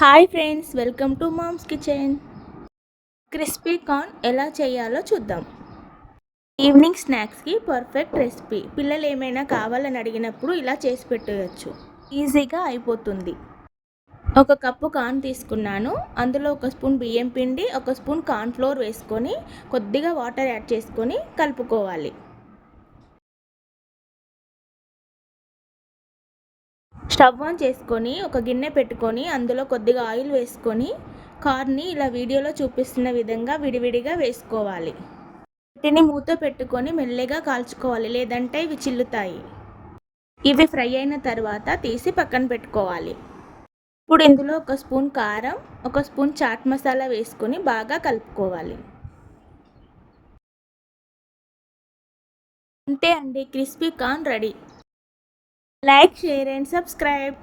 Hi friends, welcome to mom's kitchen. Crispy corn ఎలా చేయాలో చూద్దాం. ఈవినింగ్ స్నాక్స్కి పర్ఫెక్ట్ రెసిపీ. పిల్లలు ఏమైనా కావాలని అడిగినప్పుడు ఇలా చేసి పెట్టేయచ్చు. ఈజీగా అయిపోతుంది. ఒక కప్పు కార్న్ తీసుకున్నాను. అందులో ఒక స్పూన్ బియ్యం పిండి, ఒక స్పూన్ కార్న్ ఫ్లోర్ వేసుకొని కొద్దిగా వాటర్ యాడ్ చేసుకొని కలుపుకోవాలి. స్టవ్ ఆన్ చేసుకొని ఒక గిన్నె పెట్టుకొని అందులో కొద్దిగా ఆయిల్ వేసుకొని కార్న్ని ఇలా వీడియోలో చూపిస్తున్న విధంగా విడివిడిగా వేసుకోవాలి. వీటిని మూత పెట్టుకొని మెల్లగా కాల్చుకోవాలి, లేదంటే ఇవి చిల్లుతాయి. ఇవి ఫ్రై అయిన తర్వాత తీసి పక్కన పెట్టుకోవాలి. ఇప్పుడు ఇందులో ఒక స్పూన్ కారం, ఒక స్పూన్ చాట్ మసాలా వేసుకొని బాగా కలుపుకోవాలి. అంతే అండి, crispy corn ready. Like, share and subscribe.